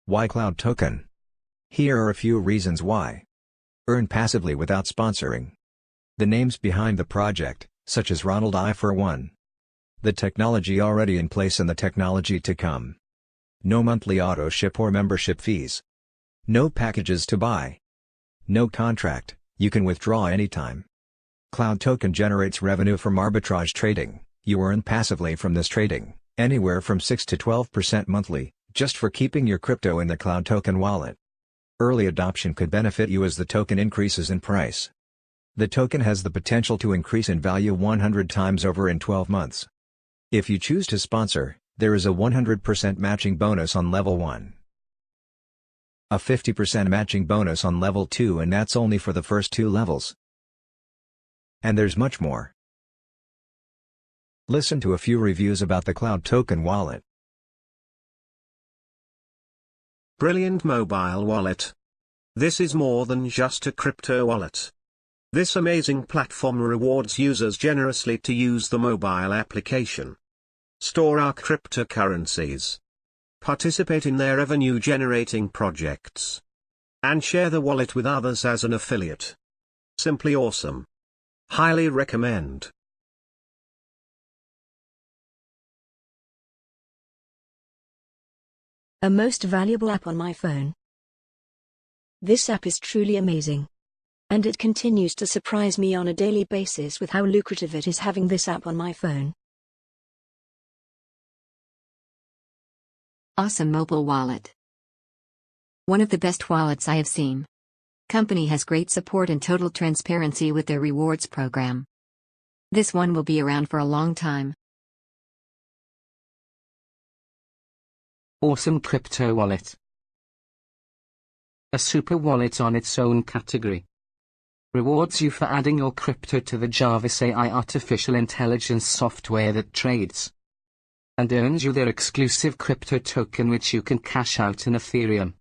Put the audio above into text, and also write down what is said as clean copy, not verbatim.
Why Cloud Token? Here are a few reasons why. Earn passively without sponsoring. The names behind the project, such as Ronald I for one. The technology already in place and the technology to come. No monthly auto ship or membership fees. No packages to buy. No contract, you can withdraw anytime. Cloud Token generates revenue from arbitrage trading. You earn passively from this trading, anywhere from 6 to 12% monthly, just for keeping your crypto in the Cloud Token wallet. Early adoption could benefit you as the token increases in price. The token has the potential to increase in value 100 times over in 12 months. If you choose to sponsor, there is a 100% matching bonus on level 1. A 50% matching bonus on level 2, and that's only for the first 2 levels. And there's much more. Listen to a few reviews about the Cloud Token wallet. Brilliant mobile wallet. This is more than just a crypto wallet. This amazing platform rewards users generously to use the mobile application. Store our cryptocurrencies. Participate in their revenue-generating projects. And share the wallet with others as an affiliate. Simply awesome. Highly recommend. A most valuable app on my phone. This app is truly amazing. And it continues to surprise me on a daily basis with how lucrative it is having this app on my phone. Awesome mobile wallet. One of the best wallets I have seen. Company has great support and total transparency with their rewards program. This one will be around for a long time. Awesome crypto wallet. A super wallet on its own category. Rewards you for adding your crypto to the Jarvis AI artificial intelligence software that trades. And earns you their exclusive crypto token which you can cash out in Ethereum.